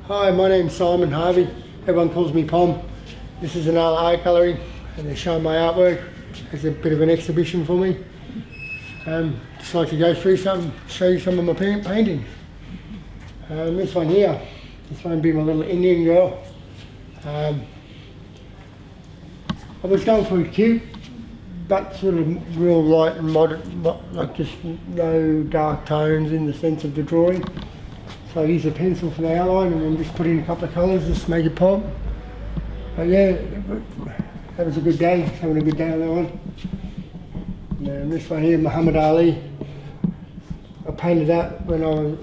Hi, my name's Simon Harvey. Everyone calls me Pom. This is Inala Art gallery and they're showing my artwork. It's a bit of an exhibition for me. Just like to go through some, show you some of my paintings. This one here, this one be my little Indian girl. I was going for a cute, but sort of real light and modern, like just no dark tones in the sense of the drawing. So I use a pencil for the outline and then just put in a couple of colours just to make it pop. But yeah, that was a good day, having a good day on that one. And this one here, Muhammad Ali. I painted that when I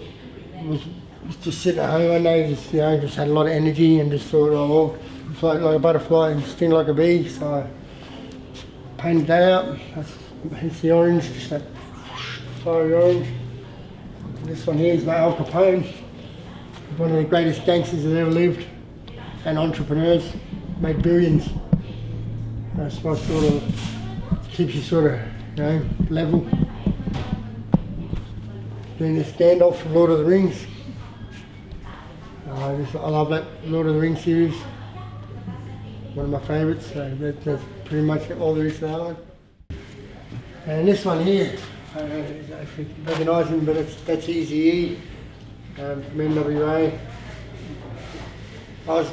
was just sitting at home one day, just had a lot of energy and just thought, oh, well, float like a butterfly and sting like a bee. So I painted that out. Hence the orange, just that fiery orange. This one here is by Al Capone, one of the greatest gangsters that ever lived, and entrepreneurs, made billions. That's what sort of keeps you sort of, level. Then this Gandalf from Lord of the Rings. I love that Lord of the Rings series. One of my favourites, so that's pretty much all there is to that one. And this one here, I don't know if you recognise him, but that's Eazy-E from NWA. I was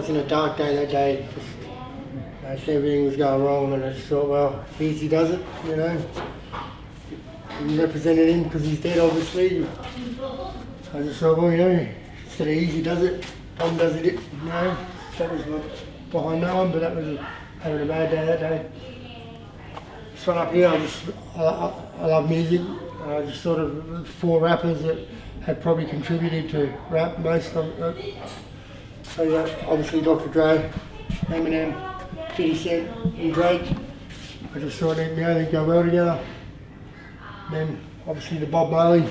in a dark day that day. Just, everything was going wrong, and I just thought, well, if Easy does it, I'm representing him because he's dead, obviously. I just thought, well, instead of Easy does it, Tom does it, That was behind that one, but that was having a bad day that day. This one up here, I love music. I just sort of 4 rappers that had probably contributed to rap most of it. So obviously Dr. Dre, Eminem, 50 Cent and Drake. I just thought they go well together. Then obviously the Bob Marley,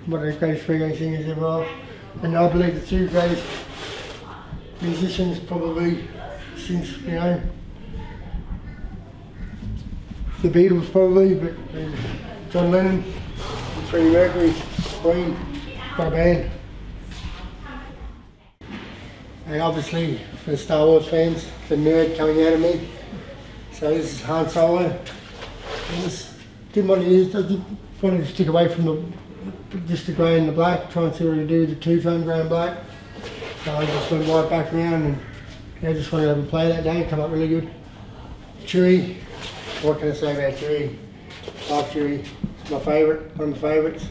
one of the greatest reggae singers ever. And I believe the 2 greatest musicians probably since, the Beatles probably, but John Lennon, Freddie Mercury, Queen, what a band. And obviously for the Star Wars fans, the nerd coming out of me. So this is Han Solo. I just didn't want to use, I just wanted to stick away from just the grey and the black, try and see what I could do with the 2-tone grey and black. So I just went right back around and I just wanted to have a play that day, come up really good. Chewy. What can I say about Chewy? Love Chewy. It's my favourite, one of my favourites.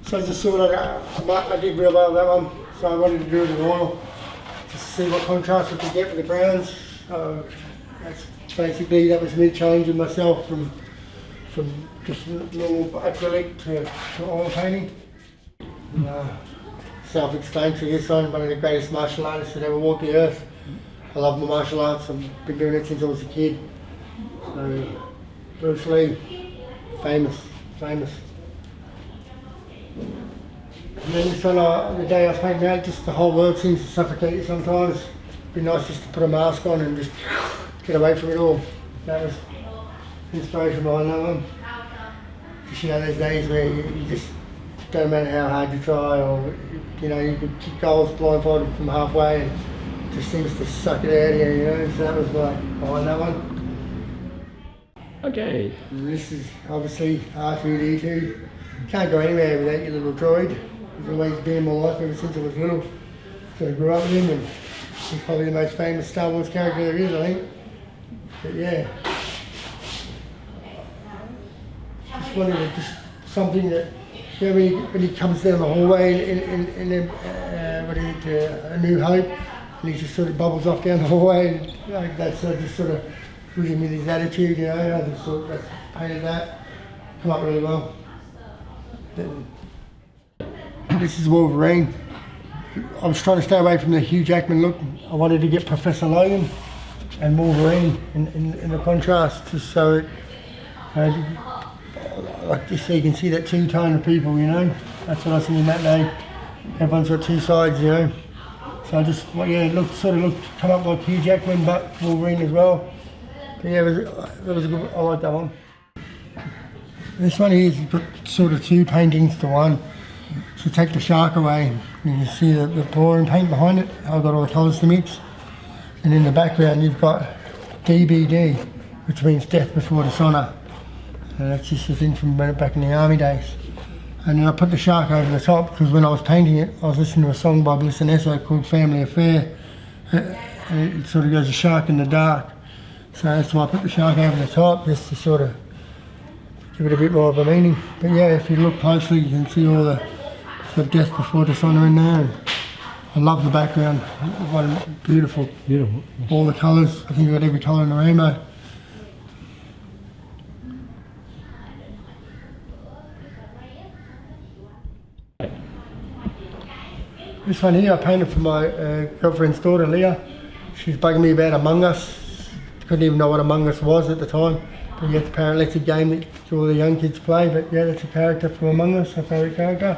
So I just thought I did real well with that one. So I wanted to do it in oil, just to see what contrast I could get with the browns. That's basically, that was me challenging myself from just normal acrylic to oil painting. Self-explanatory, this one, one of the greatest martial artists that ever walked the earth. I love my martial arts, I've been doing it since I was a kid. So, Bruce Lee, famous. And then this one, the day I was painting out, just the whole world seems to suffocate you sometimes. It'd be nice just to put a mask on and just get away from it all. That was inspiration behind that one. Just, those days where you just, don't matter how hard you try, or you could kick goals blindfolded from halfway and it just seems to suck it out of you, so that was behind that one. Okay. And this is obviously R2-D2. Can't go anywhere without your little droid. He's always been in my life ever since I was little. So I grew up with him and he's probably the most famous Star Wars character there is, I think. But yeah. Just wanted to, something that, when he comes down the hallway in A New Hope, and he just sort of bubbles off down the hallway, that's just sort of with him with his attitude, I just sort of painted that, come up really well. Then, this is Wolverine. I was trying to stay away from the Hugh Jackman look. I wanted to get Professor Logan and Wolverine in the contrast, just so it, like just so you can see that 2-tone of people, That's what I see in that day. Everyone's got 2 sides, So I just, looked, come up like Hugh Jackman, but Wolverine as well. But yeah, that was a good, I like that one. This one here is sort of 2 paintings to one. So take the shark away, you can see the pouring paint behind it. I've got all the colours to mix. And in the background you've got DBD, which means death before dishonour. And that's just a thing from back in the army days. And then I put the shark over the top because when I was painting it, I was listening to a song by Bliss and Esso called Family Affair. And it sort of goes a shark in the dark. So that's why I put the shark over the top, just to sort of give it a bit more of a meaning. But yeah, if you look closely, you can see all the death before dishonour in there. And I love the background. What beautiful. Beautiful. All the colours. I think you've got every colour in the rainbow. This one here I painted for my girlfriend's daughter, Leah. She's bugging me about Among Us. Couldn't even know what Among Us was at the time. But yeah, it's a paralytic game that all the young kids play. But yeah, that's a character from Among Us, her favourite character.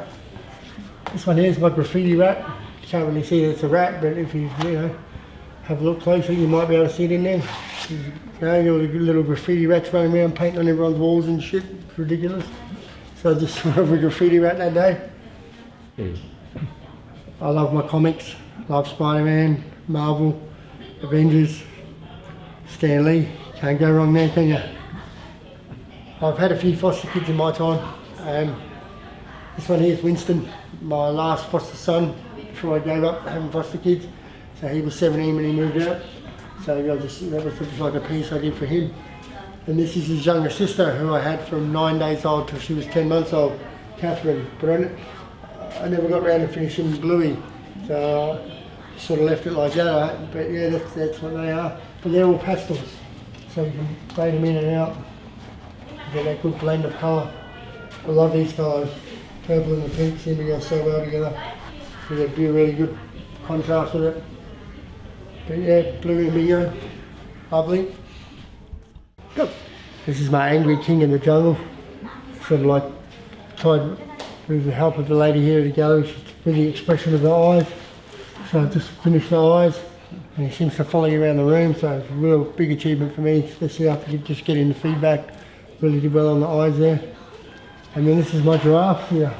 This one here is my graffiti rat. You can't really see that it's a rat, but if you have a look closely, you might be able to see it in there. You know, all the little graffiti rats running around painting on everyone's walls and shit. It's ridiculous. So I just went over a graffiti rat that day. I love my comics. Love Spider-Man, Marvel, Avengers, Stan Lee. Can't go wrong there, can you? I've had a few foster kids in my time. This one here is Winston, my last foster son before I gave up having foster kids. So he was 17 when he moved out. So that was just like a piece I did for him. And this is his younger sister who I had from 9 days old till she was 10 months old, Catherine. But I never got around to finishing Bluey, so I sort of left it like that. But yeah, that's what they are. But they're all pastels, so you can fade them in and out. Get that good blend of colour. I love these colours. Purple and the pink seem to go so well together. So they'd be a really good contrast with it. But yeah, blue and bingo, lovely. Go. This is my angry king in the jungle. Sort of like tried with the help of the lady here at the gallery, with the expression of the eyes. So I've just finished the eyes, and he seems to follow you around the room, so it's a real big achievement for me, especially after just getting the feedback. Really did well on the eyes there. And then this is my giraffe here.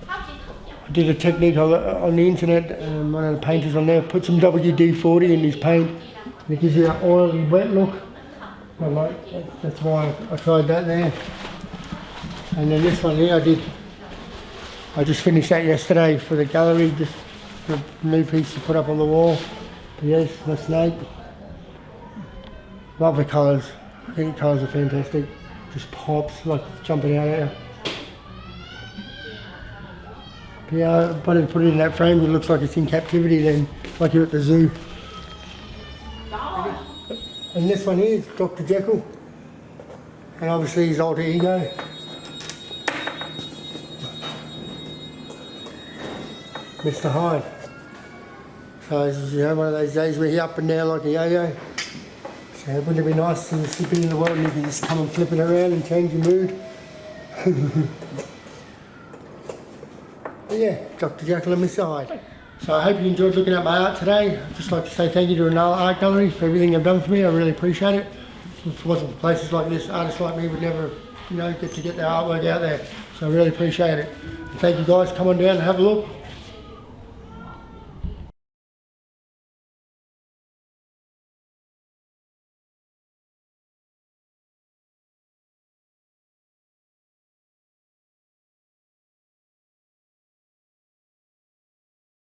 I did a technique on the internet, one of the painters on there put some WD-40 in his paint, and it gives you that oily wet look. That's why I tried that there. And then this one here I just finished that yesterday for the gallery, just a new piece to put up on the wall. But yes, my snake. Love the colours. I think the colours are fantastic. Just pops like jumping out at you. But yeah, I wanted to put it in that frame. It looks like it's in captivity then, like you're at the zoo. And this one here is Dr. Jekyll. And obviously his alter ego. Mr. Hyde. So this is one of those days where he's up and down like a yo-yo. So wouldn't it be nice to slip into the world and you can just come and flip it around and change your mood? But yeah, Dr. Jekyll and Mr. Hyde. So I hope you enjoyed looking at my art today. I'd just like to say thank you to Inala Art Gallery for everything they've done for me. I really appreciate it. If it wasn't for places like this, artists like me would never, get their artwork out there. So I really appreciate it. Thank you guys. Come on down and have a look.